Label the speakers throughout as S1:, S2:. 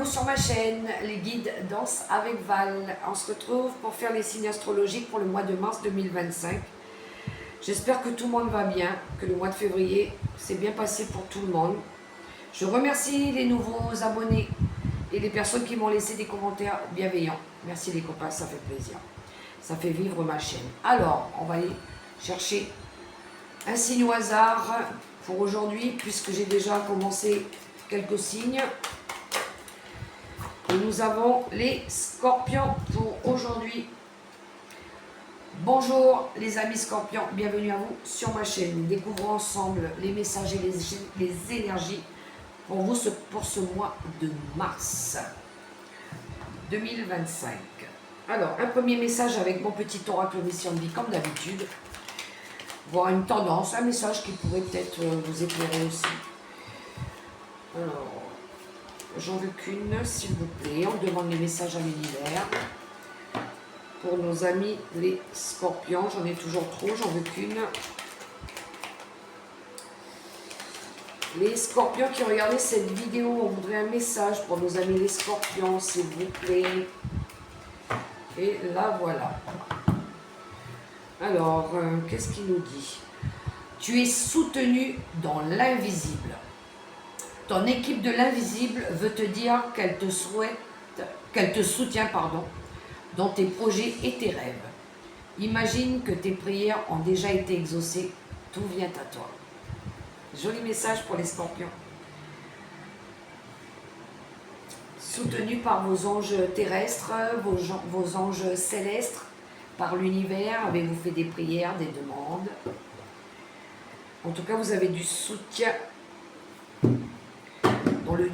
S1: vous sur ma chaîne, les guides Danse avec Val. On se retrouve pour faire les signes astrologiques pour le mois de mars 2025. J'espère que tout le monde va bien, que le mois de février s'est bien passé pour tout le monde. Je remercie les nouveaux abonnés et les personnes qui m'ont laissé des commentaires bienveillants. Merci les copains, ça fait plaisir. Ça fait vivre ma chaîne. Alors, on va aller chercher un signe au hasard pour aujourd'hui, puisque j'ai déjà commencé quelques signes. Et nous avons les scorpions pour aujourd'hui. Bonjour les amis scorpions, bienvenue à vous sur ma chaîne. Découvrons ensemble les messages et les énergies pour vous pour ce mois de mars 2025. Alors, un premier message avec mon petit oracle mission de vie comme d'habitude. Voir une tendance, un message qui pourrait peut-être vous éclairer aussi. Alors, j'en veux qu'une, s'il vous plaît. On demande les messages à l'univers. Pour nos amis les scorpions, j'en ai toujours trop, j'en veux qu'une. Les scorpions qui regardaient cette vidéo, on voudrait un message pour nos amis les scorpions, s'il vous plaît. Et là, voilà. Alors, qu'est-ce qu'il nous dit? Tu es soutenu dans l'invisible. Ton équipe de l'invisible veut te dire qu'elle te soutient, dans tes projets et tes rêves. Imagine que tes prières ont déjà été exaucées. Tout vient à toi. Joli message pour les scorpions. Soutenu par vos anges terrestres, vos anges célestes, par l'univers, avez-vous fait des prières, des demandes. En tout cas, vous avez du soutien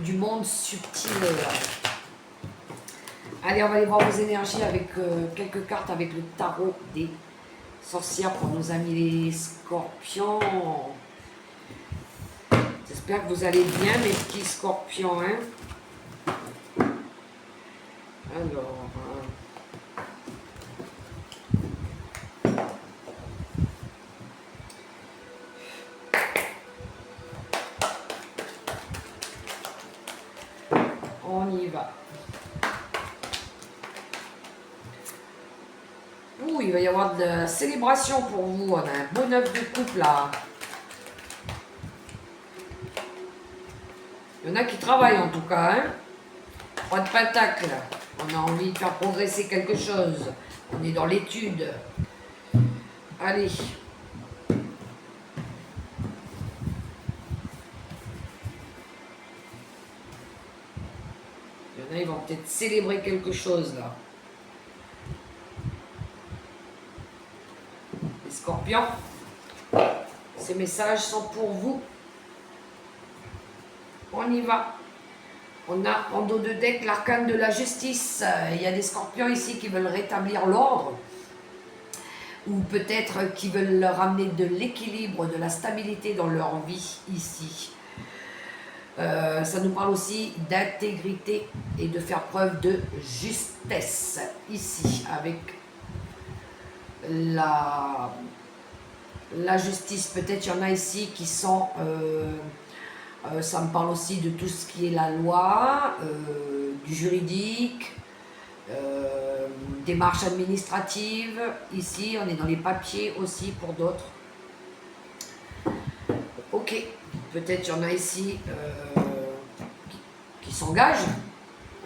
S1: du monde subtil. Allez, on va aller voir vos énergies avec quelques cartes avec le tarot des sorcières pour nos amis les scorpions. J'espère que vous allez bien, mes petits scorpions. Hein. Alors, on y va. Ouh, il va y avoir de la célébration pour vous. On a un beau neuf de couple là. Il y en a qui travaillent en tout cas. Hein. 3 de pentacle. On a envie de faire progresser quelque chose. On est dans l'étude. Allez. Il y en a, ils vont peut-être célébrer quelque chose là. Les scorpions, ces messages sont pour vous. On y va. On a en dos de deck l'arcane de la justice. Il y a des scorpions ici qui veulent rétablir l'ordre. Ou peut-être qui veulent ramener de l'équilibre, de la stabilité dans leur vie ici. Ça nous parle aussi d'intégrité et de faire preuve de justesse ici avec la justice. Peut-être il y en a ici qui sont... ça me parle aussi de tout ce qui est la loi, du juridique, démarches administratives. Ici, on est dans les papiers aussi pour d'autres. Ok, peut-être il y en a ici qui s'engagent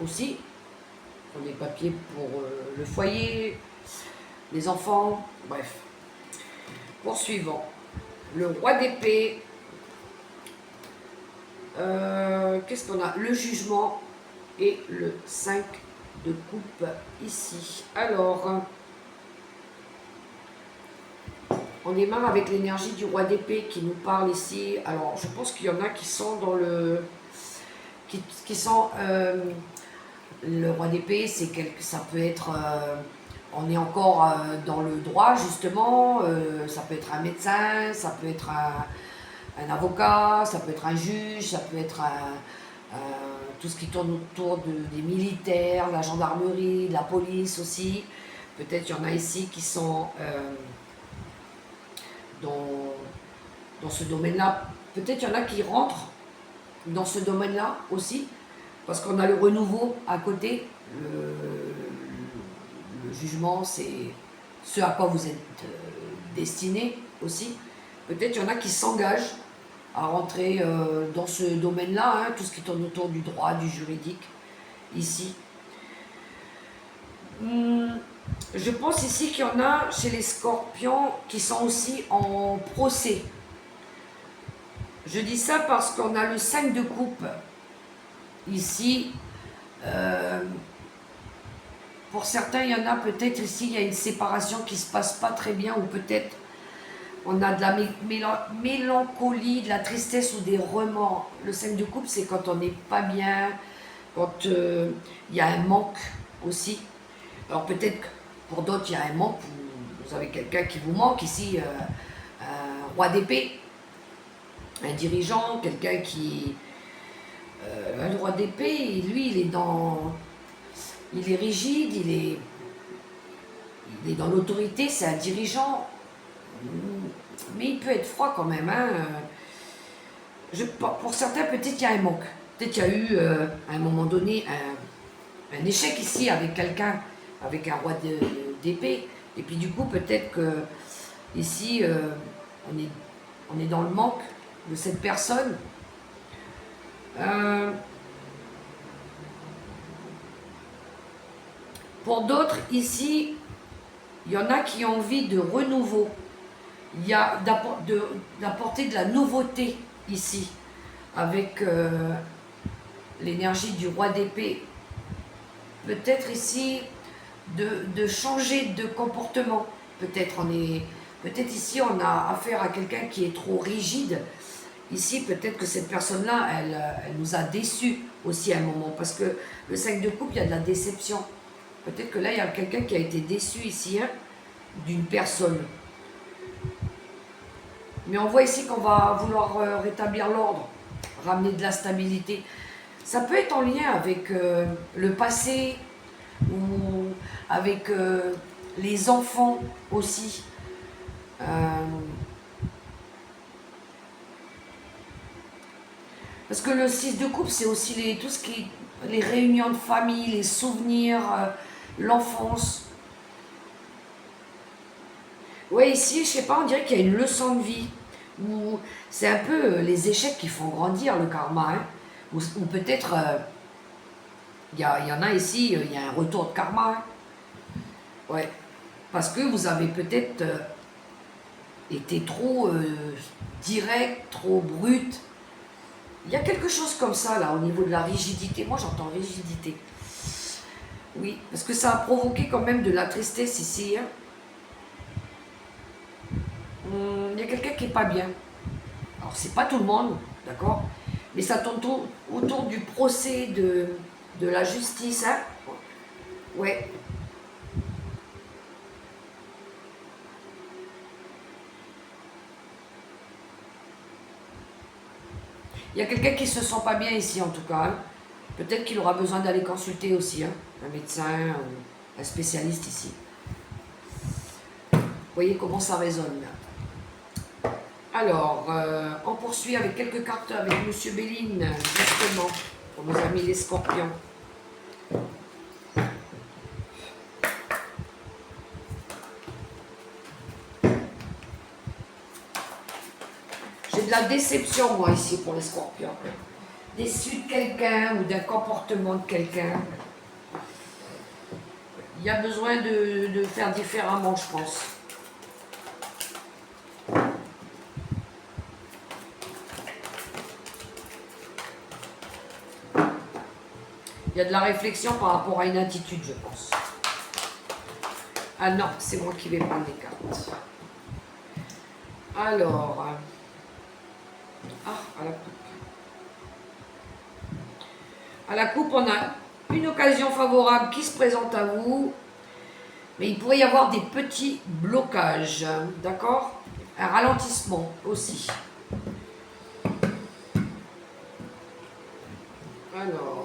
S1: aussi pour des papiers pour le foyer, les enfants, bref. Poursuivons. Le roi d'épée. Qu'est-ce qu'on a? Le jugement et le 5 de coupe ici. Alors, on démarre avec l'énergie du roi d'épée qui nous parle ici. Alors, je pense qu'il y en a qui sont dans le... qui sont... le roi d'épée, ça peut être... on est encore dans le droit, justement. Ça peut être un médecin, ça peut être un avocat, ça peut être un juge, ça peut être tout ce qui tourne autour des militaires, de la gendarmerie, de la police aussi. Peut-être il y en a ici qui sont dans ce domaine-là. Peut-être il y en a qui rentrent dans ce domaine-là aussi. Parce qu'on a le renouveau à côté. Le jugement, c'est ce à quoi vous êtes destiné aussi. Peut-être il y en a qui s'engagent à rentrer dans ce domaine-là, hein, tout ce qui tourne autour du droit, du juridique, ici. Je pense ici qu'il y en a chez les scorpions qui sont aussi en procès. Je dis ça parce qu'on a le 5 de coupe ici. Pour certains, il y en a peut-être ici, il y a une séparation qui ne se passe pas très bien, ou peut-être on a de la mélancolie, de la tristesse ou des remords. Le 5 de coupe, c'est quand on n'est pas bien, quand il y a un manque aussi. Alors peut-être que pour d'autres, il y a un manque, vous avez quelqu'un qui vous manque ici, un roi d'épée, un dirigeant, quelqu'un qui... le roi d'épée, lui, il est rigide, il est dans l'autorité, c'est un dirigeant, mais il peut être froid quand même. Hein. Pour certains, peut-être il y a un manque. Peut-être qu'il y a eu, à un moment donné, un échec ici avec quelqu'un, avec un roi d'épée. Et puis du coup, peut-être que ici, on est dans le manque de cette personne. Pour d'autres, ici, il y en a qui ont envie de renouveau. Il y a d'apporter de la nouveauté ici, avec l'énergie du roi d'épée. Peut-être ici, de changer de comportement. Peut-être ici, on a affaire à quelqu'un qui est trop rigide. Ici, peut-être que cette personne-là, elle nous a déçus aussi à un moment. Parce que le 5 de coupe, il y a de la déception. Peut-être que là, il y a quelqu'un qui a été déçu ici, hein, d'une personne. Mais on voit ici qu'on va vouloir rétablir l'ordre, ramener de la stabilité. Ça peut être en lien avec le passé ou avec les enfants aussi. Parce que le 6 de coupe, c'est aussi tout ce qui est les réunions de famille, les souvenirs, l'enfance. Ouais, ici, je sais pas, on dirait qu'il y a une leçon de vie. Ou c'est un peu les échecs qui font grandir le karma. Hein. Ou peut-être, il y en a ici, il y a un retour de karma. Hein. Ouais. Parce que vous avez peut-être été trop direct, trop brut. Il y a quelque chose comme ça, là, au niveau de la rigidité. Moi, j'entends rigidité. Oui, parce que ça a provoqué quand même de la tristesse ici. Hein. Il y a quelqu'un qui n'est pas bien. Alors, c'est pas tout le monde, d'accord? Mais ça tourne autour du procès de la justice. Hein. Ouais. Il y a quelqu'un qui ne se sent pas bien ici, en tout cas. Hein. Peut-être qu'il aura besoin d'aller consulter aussi, hein, un médecin ou un spécialiste ici. Vous voyez comment ça résonne là. Alors, on poursuit avec quelques cartes avec Monsieur Béline, justement, pour nos amis les scorpions. J'ai de la déception, moi, ici, pour les scorpions. Déçu de quelqu'un ou d'un comportement de quelqu'un. Il y a besoin de faire différemment, je pense. Il y a de la réflexion par rapport à une attitude, je pense. Ah non, c'est moi qui vais prendre les cartes. Alors, à la coupe. À la coupe, on a une occasion favorable qui se présente à vous, mais il pourrait y avoir des petits blocages, d'accord? Un ralentissement aussi. Alors,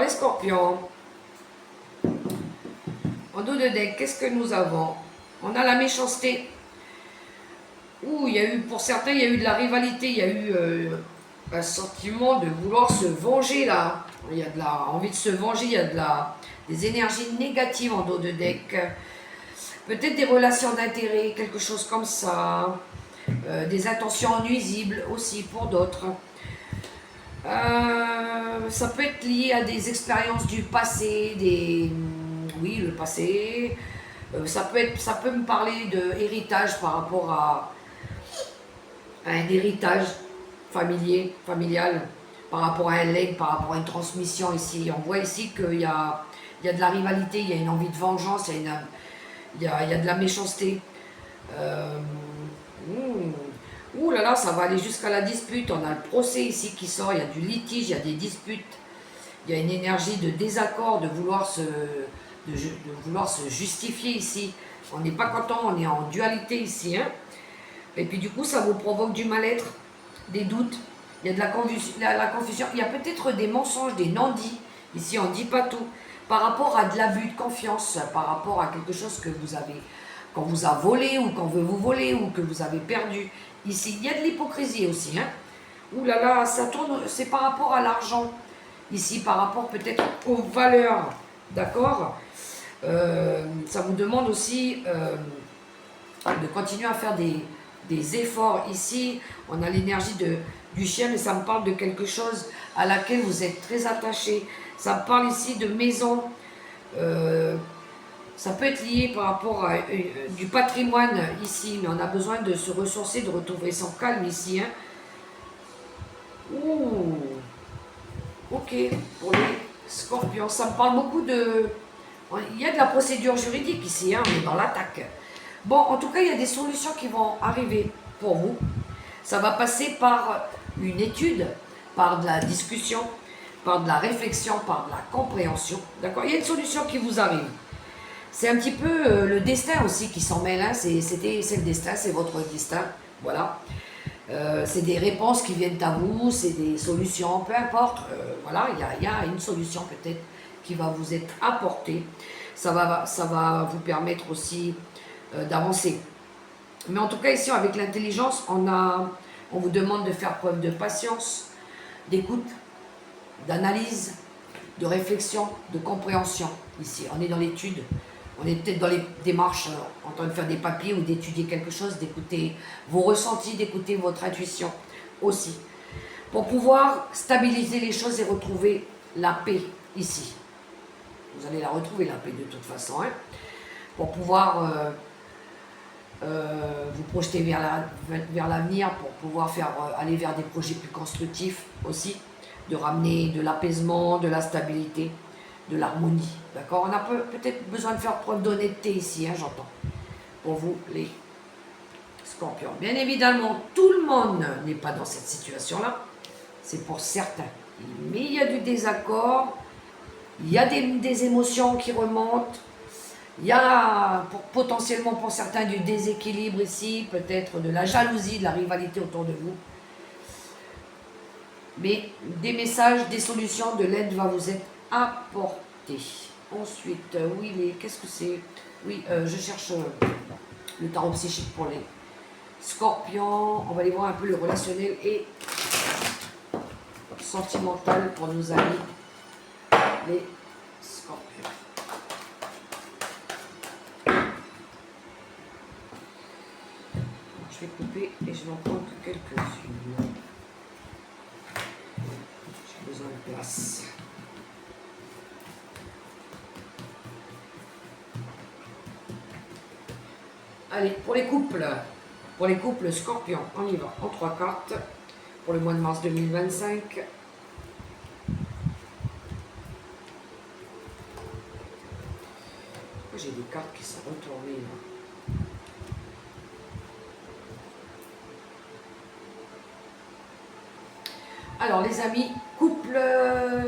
S1: les scorpions, en dos de deck, qu'est-ce que nous avons? On a la méchanceté. Ouh, il y a eu, pour certains, il y a eu de la rivalité, il y a eu un sentiment de vouloir se venger là. Il y a de la envie de se venger, il y a des énergies négatives en dos de deck. Peut-être des relations d'intérêt, quelque chose comme ça. Des intentions nuisibles aussi pour d'autres. Ça peut être lié à des expériences du passé, oui, le passé. Ça peut me parler de héritage par rapport à un héritage familial, par rapport à un legs, par rapport à une transmission ici. On voit ici qu'il y a de la rivalité, il y a une envie de vengeance, il y a de la méchanceté. Ouh là là, ça va aller jusqu'à la dispute. On a le procès ici qui sort, il y a du litige, il y a des disputes. Il y a une énergie de désaccord, de vouloir se justifier ici. On n'est pas content, on est en dualité ici. Hein. Et puis du coup, ça vous provoque du mal-être, des doutes. Il y a de la confusion. Il y a peut-être des mensonges, des non-dits. Ici, on ne dit pas tout. Par rapport à de l'abus de confiance, par rapport à quelque chose que vous avez, qu'on vous a volé ou qu'on veut vous voler ou que vous avez perdu. Ici, il y a de l'hypocrisie aussi. Hein. Ouh là là, ça tourne, c'est par rapport à l'argent. Ici, par rapport peut-être aux valeurs. D'accord. Ça vous demande aussi de continuer à faire des efforts. Ici, on a l'énergie du chien, mais ça me parle de quelque chose à laquelle vous êtes très attaché. Ça me parle ici de maison. Ça peut être lié par rapport à du patrimoine ici, mais on a besoin de se ressourcer, de retrouver son calme ici. Hein. Ouh, ok, pour les scorpions, ça me parle beaucoup de... Il y a de la procédure juridique ici, hein, on est dans l'attaque. Bon, en tout cas, il y a des solutions qui vont arriver pour vous. Ça va passer par une étude, par de la discussion, par de la réflexion, par de la compréhension. D'accord. Il y a une solution qui vous arrive. C'est un petit peu le destin aussi qui s'en mêle. Hein. C'est le destin, c'est votre destin. Voilà. C'est des réponses qui viennent à vous, c'est des solutions, peu importe. Voilà, il y a une solution peut-être qui va vous être apportée. Ça va vous permettre aussi d'avancer. Mais en tout cas, ici, avec l'intelligence, on vous demande de faire preuve de patience, d'écoute, d'analyse, de réflexion, de compréhension. Ici, on est dans l'étude. On est peut-être dans les démarches en train de faire des papiers ou d'étudier quelque chose, d'écouter vos ressentis, d'écouter votre intuition aussi. Pour pouvoir stabiliser les choses et retrouver la paix ici. Vous allez la retrouver, la paix, de toute façon. Hein, pour pouvoir vous projeter vers l'avenir, pour pouvoir aller vers des projets plus constructifs aussi, de ramener de l'apaisement, de la stabilité, de l'harmonie. D'accord. On a peut-être besoin de faire preuve d'honnêteté ici, hein, j'entends. Pour vous, les scorpions. Bien évidemment, tout le monde n'est pas dans cette situation-là. C'est pour certains. Mais il y a du désaccord, il y a des émotions qui remontent, il y a potentiellement pour certains du déséquilibre ici, peut-être de la jalousie, de la rivalité autour de vous. Mais des messages, des solutions, de l'aide va vous être apportée. Ensuite, oui, qu'est-ce que c'est? Oui, je cherche le tarot psychique pour les scorpions. On va aller voir un peu le relationnel et sentimental pour nos amis, les scorpions. Je vais couper et je vais en prendre quelques-unes. J'ai besoin de place. Allez, pour les couples scorpions, on y va en 3 cartes pour le mois de mars 2025. J'ai des cartes qui sont retournées là. Alors les amis, couple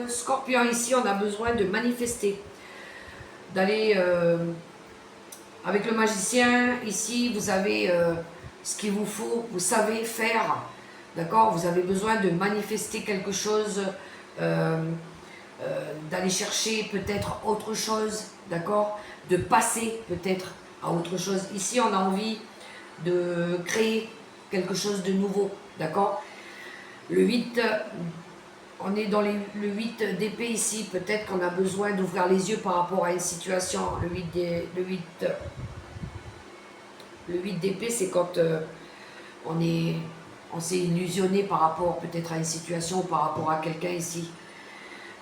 S1: scorpion ici, on a besoin de manifester, d'aller avec le magicien. Ici, vous avez ce qu'il vous faut, vous savez faire, d'accord. Vous avez besoin de manifester quelque chose d'aller chercher peut-être autre chose, d'accord? De passer peut-être à autre chose. Ici, on a envie de créer quelque chose de nouveau, d'accord? Le 8, on est dans le 8 d'épée ici, peut-être qu'on a besoin d'ouvrir les yeux par rapport à une situation. Le 8 d'épée, c'est quand on s'est illusionné par rapport peut-être à une situation, par rapport à quelqu'un ici.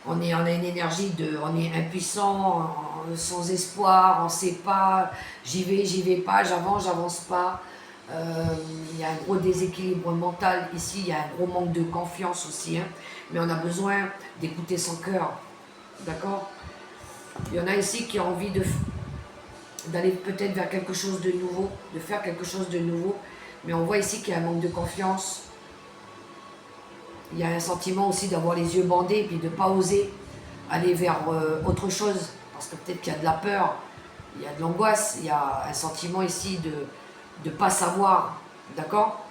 S1: On a une énergie on est impuissant, sans espoir, on ne sait pas, j'y vais pas, j'avance pas. Il y a un gros déséquilibre mental ici, il y a un gros manque de confiance aussi, hein. Mais on a besoin d'écouter son cœur, d'accord? Il y en a ici qui ont envie d'aller peut-être vers quelque chose de nouveau, de faire quelque chose de nouveau, mais on voit ici qu'il y a un manque de confiance. Il y a un sentiment aussi d'avoir les yeux bandés, puis de ne pas oser aller vers autre chose, parce que peut-être qu'il y a de la peur, il y a de l'angoisse, il y a un sentiment ici de ne pas savoir, d'accord?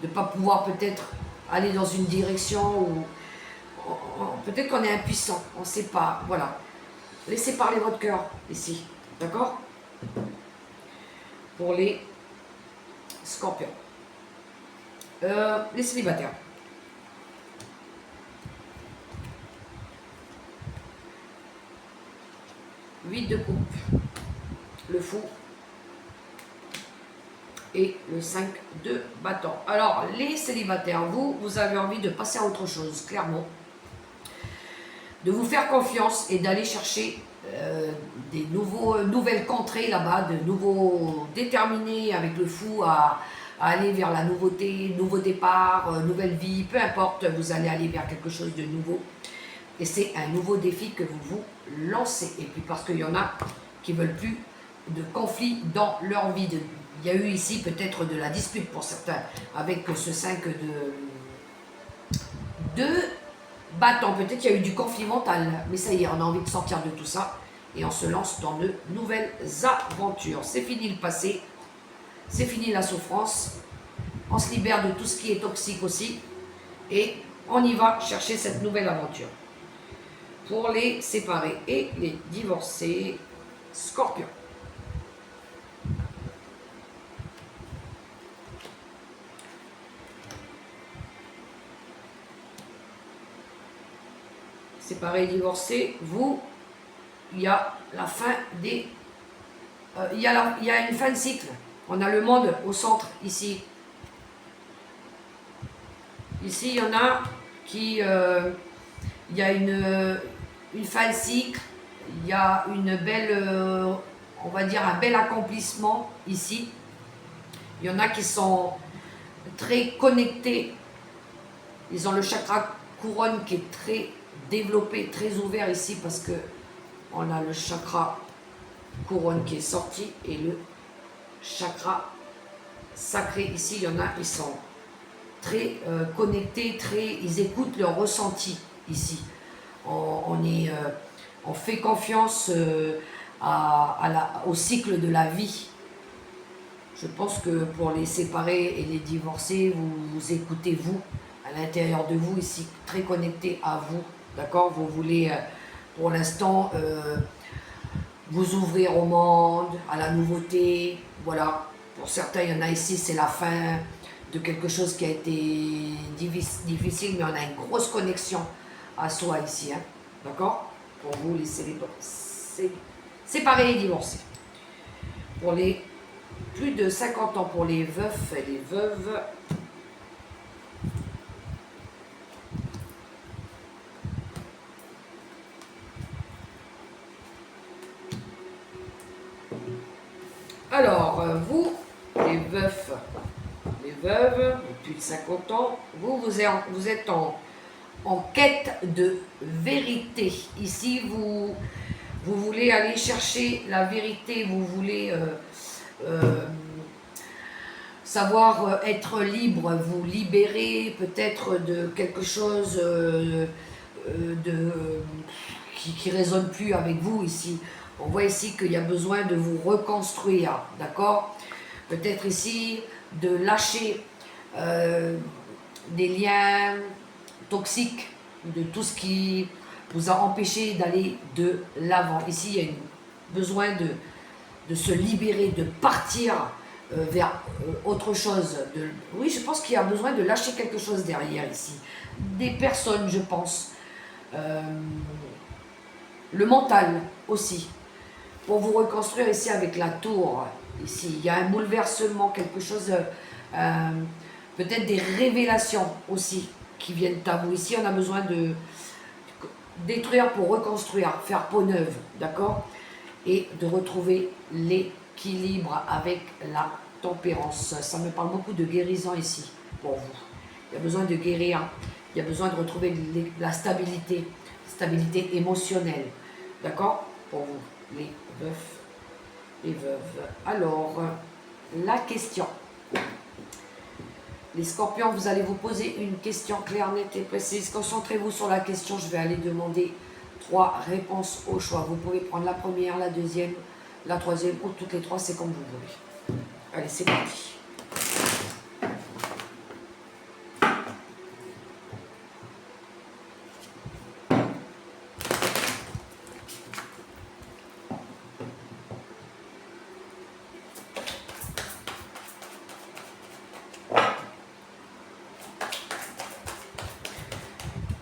S1: De ne pas pouvoir peut-être aller dans une direction où peut-être qu'on est impuissant, on ne sait pas, voilà. Laissez parler votre cœur ici, d'accord? Pour les scorpions. Les célibataires. 8 de coupe, le fou et le 5 de bâton. Alors, les célibataires, vous avez envie de passer à autre chose, clairement. De vous faire confiance et d'aller chercher des nouvelles contrées là-bas, de nouveaux déterminés avec le fou à aller vers la nouveauté, nouveau départ, nouvelle vie, peu importe, vous allez aller vers quelque chose de nouveau. Et c'est un nouveau défi que vous vous lancez. Et puis parce qu'il y en a qui ne veulent plus de conflits dans leur vie. Il y a eu ici peut-être de la dispute pour certains avec ce 5 de bâton. Peut-être qu'il y a eu du conflit mental. Mais ça y est, on a envie de sortir de tout ça. Et on se lance dans de nouvelles aventures. C'est fini le passé. C'est fini la souffrance. On se libère de tout ce qui est toxique aussi. Et on y va chercher cette nouvelle aventure. Pour les séparés et les divorcés, Scorpion. Séparés et divorcés, vous, il y a la fin des... il y a une fin de cycle. On a le monde au centre, ici. Ici, il y en a qui... il y a une fin de cycle, il y a une belle, on va dire un bel accomplissement ici. Il y en a qui sont très connectés, ils ont le chakra couronne qui est très développé, très ouvert ici parce que on a le chakra couronne qui est sorti et le chakra sacré ici, il y en a qui sont très connectés, ils écoutent leur ressenti ici. On fait confiance au cycle de la vie. Je pense que pour les séparés et les divorcés, vous écoutez vous, à l'intérieur de vous, ici, très connecté à vous. D'accord? Vous voulez, pour l'instant, vous ouvrir au monde, à la nouveauté. Voilà. Pour certains, il y en a ici, c'est la fin de quelque chose qui a été difficile, mais on a une grosse connexion à soi ici, hein. D'accord? Pour vous, les séparés et divorcés. Pour les plus de 50 ans, pour les veufs et les veuves. Alors, vous, les veufs, les veuves, depuis 50 ans, vous êtes en quête de vérité. Ici, vous voulez aller chercher la vérité, vous voulez savoir être libre, vous libérer peut-être de quelque chose qui ne résonne plus avec vous ici. On voit ici qu'il y a besoin de vous reconstruire, d'accord? Peut-être ici de lâcher des liens toxiques, de tout ce qui vous a empêché d'aller de l'avant. Ici, il y a besoin de se libérer, de partir vers autre chose. Oui, je pense qu'il y a besoin de lâcher quelque chose derrière ici. Des personnes, je pense. Le mental aussi. Pour vous reconstruire ici avec la tour. Ici, il y a un bouleversement, quelque chose, peut-être des révélations aussi qui viennent à vous. Ici, on a besoin de détruire pour reconstruire, faire peau neuve, d'accord? Et de retrouver l'équilibre avec la tempérance. Ça me parle beaucoup de guérison ici, pour vous. Il y a besoin de guérir, il y a besoin de retrouver la stabilité émotionnelle, d'accord? Pour vous, les veufs et veuves. Alors, la question. Les scorpions, vous allez vous poser une question claire, nette et précise. Concentrez-vous sur la question. Je vais aller demander 3 réponses au choix. Vous pouvez prendre la première, la deuxième, la troisième ou toutes les 3, c'est comme vous voulez. Allez, c'est parti.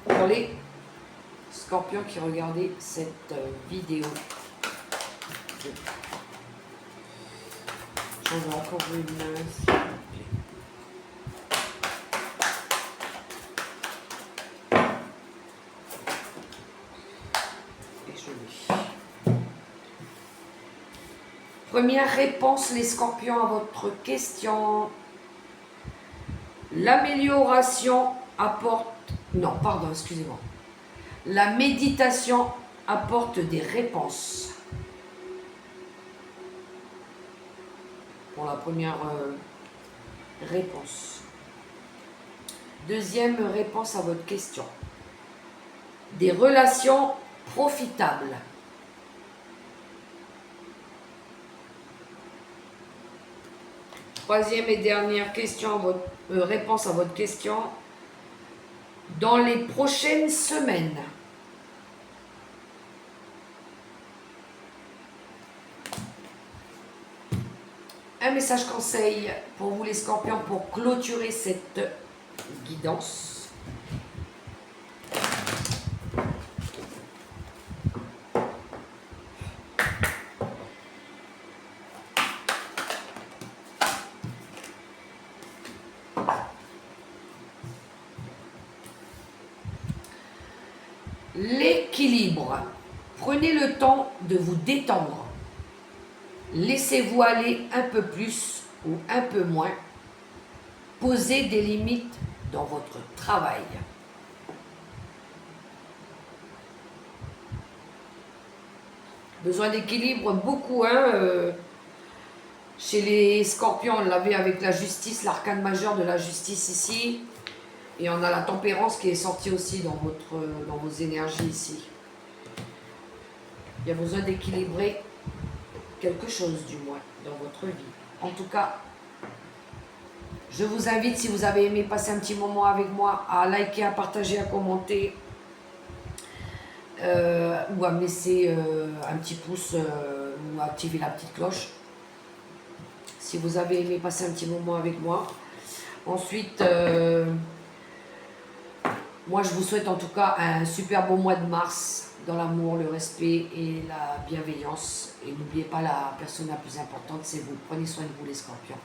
S1: Pour les scorpions qui regardaient cette vidéo, j'en ai encore une, s'il vous plaît. Et je l'ai. Première réponse, les scorpions, à votre question. L'amélioration apporte... Non, pardon, excusez-moi. La méditation apporte des réponses. Pour la première réponse. Deuxième réponse à votre question. Des relations profitables. Troisième et dernière question, réponse à votre question. Dans les prochaines semaines, un message conseil pour vous les scorpions pour clôturer cette guidance. L'équilibre. Prenez le temps de vous détendre. Laissez-vous aller un peu plus ou un peu moins. Posez des limites dans votre travail. Besoin d'équilibre, beaucoup. Chez les scorpions, on l'avait avec la justice, l'arcane majeur de la justice ici. Et on a la tempérance qui est sortie aussi dans vos énergies ici. Il y a besoin d'équilibrer quelque chose du moins dans votre vie. En tout cas, je vous invite, si vous avez aimé passer un petit moment avec moi, à liker, à partager, à commenter ou à me laisser un petit pouce ou à activer la petite cloche. Si vous avez aimé passer un petit moment avec moi. Ensuite, moi je vous souhaite en tout cas un super beau mois de mars dans l'amour, le respect et la bienveillance. Et n'oubliez pas, la personne la plus importante, c'est vous. Prenez soin de vous les scorpions.